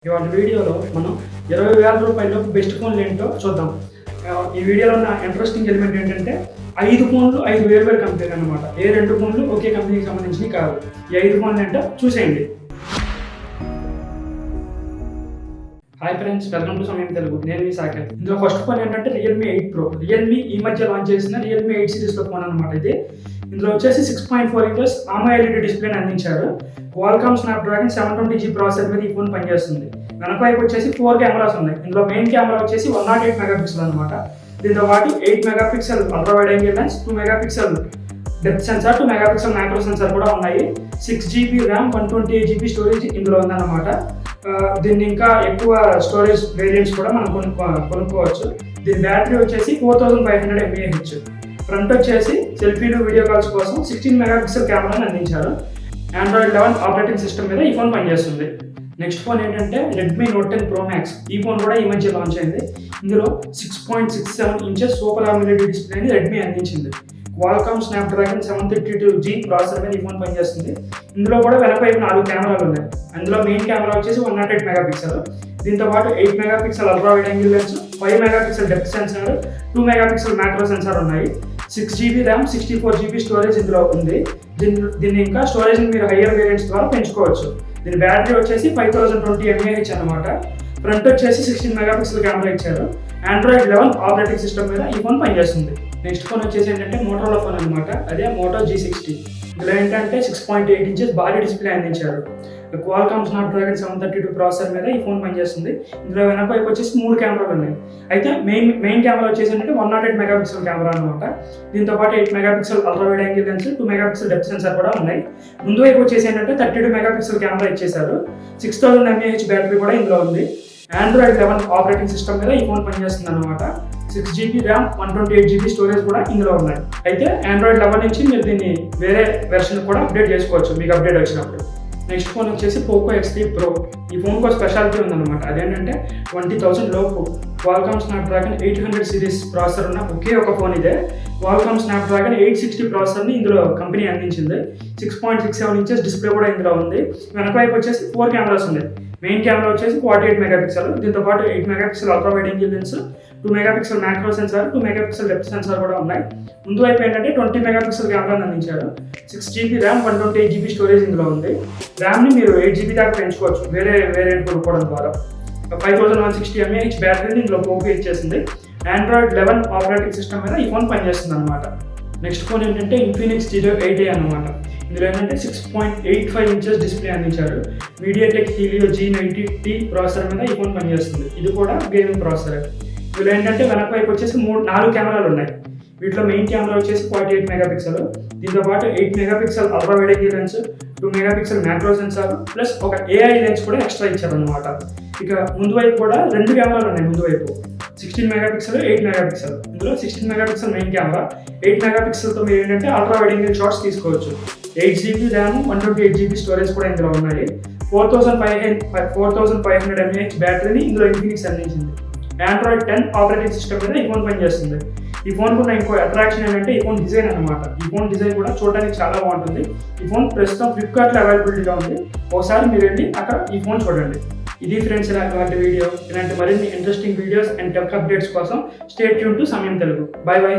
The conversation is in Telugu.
ఇవాళ వీడియోలో మనం 20,000 రూపాయల్లో బెస్ట్ ఫోన్లు ఏంటో చూద్దాం. ఈ వీడియోలో ఉన్న ఇంట్రెస్టింగ్ ఎలిమెంట్ ఏంటంటే 5 ఫోన్లు 5 వేరు కంపెనీలు అనమాట. ఏ 2 ఫోన్లు ఒకే కంపెనీకి సంబంధించినవి కాదు. ఈ 5 ఫోన్లు ఏంటో చూసేయండి. హాయ్ ఫ్రెండ్స్, వెల్కమ్ టు సమయం తెలుగు. నేను మీ సాకేత్. ఇందులో ఫస్ట్ ఫోన్ ఏంటంటే రియల్మీ 8 Pro. రియల్మీ ఈ మధ్య లాంచ్ చేసిన రియల్మీ 8 సిరీస్లో ఫోన్ అనమాట ఇది. ఇందులో వచ్చేసి 6.4 ఇంచెస్ AMOLED డిస్ప్లేని అందించారు. క్వాల్కామ్ స్నాప్డ్రాగన్ 720G ప్రాసెసర్ మీద ఈ ఫోన్ పనిచేస్తుంది. వెనక వైపు వచ్చేసి 4 కెమెరాస్ ఉన్నాయి. ఇందులో మెయిన్ కెమెరా వచ్చేసి 108 మెగాపిక్సెల్ అనమాట. దీంతో పాటు 8 megapixel ultra wide angle lens, 2 megapixel depth censor, 2 megapixel micro sensor కూడా ఉన్నాయి. 6GB ర్యామ్, 128GB స్టోరేజ్ ఇందులో ఉందన్నమాట. దీన్ని ఇంకా ఎక్కువ స్టోరేజ్ వేరియంట్స్ కూడా మనం కొనుక్కోవచ్చు. దీని బ్యాటరీ వచ్చేసి 4500 mAh. ఫ్రంట్ వచ్చేసి సెల్ఫీలు, వీడియో కాల్స్ కోసం 16 మెగాపిక్సెల్ కెమెరాని అందించారు. Android 11 ఆపరేటింగ్ సిస్టమ్ మీద ఈ ఫోన్ పనిచేస్తుంది. నెక్స్ట్ ఫోన్ ఏంటంటే Redmi Note 10 Pro Max. ఈ ఫోన్ కూడా ఈ మధ్య లాంచ్ అయింది. ఇందులో 6.67 ఇంచెస్ సూపర్ AMOLED డిస్ప్లేని రెడ్మీ అందించింది. క్వాల్కామ్ స్నాప్డ్రాగన్ 732G ప్రాసెసర్ మీద ఈ ఫోన్ పనిచేస్తుంది. ఇందులో కూడా వెనక వైపు 4 కెమెరాలు ఉన్నాయి. అందులో మెయిన్ కెమెరా వచ్చేసి 108 మెగాపిక్సెల్. దీంతో పాటు 8 megapixel ultra wide angle lens, 5 megapixel depth censor, 2 megapixel micro sensor ఉన్నాయి. 6GB ర్యామ్, 64GB స్టోరేజ్ ఇందులో ఉంది. దీన్ని ఇంకా స్టోరేజ్ మీరు హయ్యర్ వేరియంట్స్ ద్వారా పెంచుకోవచ్చు. దీని బ్యాటరీ వచ్చేసి 5020 mAh అనమాట. ఫ్రంట్ వచ్చేసి 16 మెగాపిక్సెల్ కెమెరా ఇచ్చారు. Android 11 ఆపరేటింగ్ సిస్టమ్ మీద ఈ ఫోన్ పనిచేస్తుంది. నెక్స్ట్ ఫోన్ వచ్చేసి ఏంటంటే మోటోరోలా ఫోన్ అనమాట. అదే మోటో G60. ఇందులో ఏంటంటే 6.8 ఇంచెస్ భారీ డిస్ప్లే అందించారు. క్వాల్కామ్ స్నాప్డ్రాగన్ 732 ప్రాసెసర్ మీద ఈ ఫోన్ పనిచేస్తుంది. ఇందులో వెనక వైపు వచ్చేసి 3 కెమెరాలు ఉన్నాయి. అయితే మెయిన్ కెమెరా వచ్చేసి ఏంటంటే 108 మెగాపిక్సెల్ కెమెరా అనమాట. దీంతో పాటు 8 megapixel ultra wide angle lens, 2 megapixel depth censor కూడా ఉన్నాయి. ముందు వైపు వచ్చేసి ఏంటంటే 32 మెగాపిక్సెల్ కెమెరా ఇచ్చేసారు. 6000 mAh బ్యాటరీ కూడా ఇందులో ఉంది. Android 11 ఆపరేటింగ్ సిస్టమ్ మీద ఈ ఫోన్ పనిచేస్తుంది అనమాట. 6GB ర్యామ్, 128GB స్టోరేజ్ కూడా ఇందులో ఉన్నాయి. అయితే Android 11 నుంచి మీరు దీన్ని వేరే వెర్షన్ కూడా అప్డేట్ చేసుకోవచ్చు మీకు అప్డేట్ వచ్చినప్పుడు. నెక్స్ట్ ఫోన్ వచ్చేసి Poco X3 Pro. ఈ ఫోన్కి ఒక స్పెషాలిటీ ఉందన్నమాట. అదేంటంటే 20,000 లోపు క్వాల్కామ్ స్నాప్డ్రాగన్ 800 సిరీస్ ప్రాసెసర్ ఉన్న ఒకే ఒక ఫోన్ ఇదే. క్వాల్కామ్ స్నాప్డ్రాగన్ 860 ప్రాసెసర్ని ఇందులో కంపెనీ అందించింది. 6.67 ఇంచెస్ డిస్ప్లే కూడా ఇందులో ఉంది. వెనక వైపు వచ్చేసి 4 కెమెరాస్ ఉన్నాయి. మెయిన్ కెమెరా వచ్చేసి 48 మెగాపిక్సెల్. దీంతో పాటు 8 megapixel ultra wide angle lens, 2 megapixel micro sensor, 2 megapixel depth censor కూడా ఉన్నాయి. ముందు వైపు ఏంటంటే 20 మెగాపిక్సెల్ కెమెరాని అందించారు. 6GB ర్యామ్, 128GB స్టోరేజ్ ఇందులో ఉంది. ర్యామ్ని మీరు 8GB దాకా పెంచుకోవచ్చు వేరే వేరియంట్ కొనుక్కోవడం ద్వారా. 5160 mAh బ్యాటరీని ఇందులో పోకో ఇచ్చేసింది. Android 11 ఆపరేటింగ్ సిస్టమ్ మీద ఈ ఫోన్ పనిచేస్తుంది అనమాట. నెక్స్ట్ ఫోన్ ఏంటంటే Infinix Hero 8A అనమాట. ఇందులో ఏంటంటే 6.85 ఇంచెస్ డిస్ప్లే అందించారు. MediaTek Helio G90T ప్రాసెసర్ మీద ఈ ఫోన్ పనిచేస్తుంది. ఇది కూడా గేమింగ్ ప్రాసెసర్. ఇందులో ఏంటంటే వెనక వైపు వచ్చేసి 4 కెమెరాలు ఉన్నాయి. వీటిలో మెయిన్ కెమెరా వచ్చేసి 48 మెగాపిక్సెల్. దీంతో పాటు 8 megapixel ultra wide angle lens, 2 megapixel micro sensor plus ఒక AI లెన్స్ కూడా ఎక్స్ట్రా ఇచ్చారనమాట. ఇక ముందు వైపు కూడా 2 కెమెరాలు ఉన్నాయి. ముందు వైపు 16 మెగాపిక్సెల్, 8 మెగాపిక్సెల్. ఇందులో 16 మెగాపిక్సెల్ మెయిన్ కెమెరా, 8 మెగాపిక్సెల్తో మీరు ఏంటంటే అల్ట్రా వైడ్ యాంగిల్ షాట్స్ తీసుకోవచ్చు. 8GB ర్యామ్, 128GB స్టోరేజ్ కూడా ఇందులో ఉన్నాయి. 4500 mAh బ్యాటరీని ఇందులో ఇన్ఫినిక్స్ అందించింది. Android 10 ఆపరేటింగ్ సిస్టమ్ మీద ఈ ఫోన్ పనిచేస్తుంది. ఈ ఫోన్ కూడా ఇంకో అట్రాక్షన్ ఏంటంటే ఈ ఫోన్ డిజైన్ అనమాట. ఈ ఫోన్ డిజైన్ కూడా చూడడానికి చాలా బాగుంటుంది. ఈ ఫోన్ ప్రస్తుతం ఫ్లిప్కార్ట్లో అవైలబిలిటీగా ఉంది. ఒకసారి మీరు వెళ్ళి అక్కడ ఈ ఫోన్ చూడండి. ఇది ఫ్రెండ్స్ ఇలాంటి వీడియో. ఇలాంటి మరిన్ని interesting videos and tech updates కోసం స్టే ట్యూన్ టు సమయం తెలుగు. By by.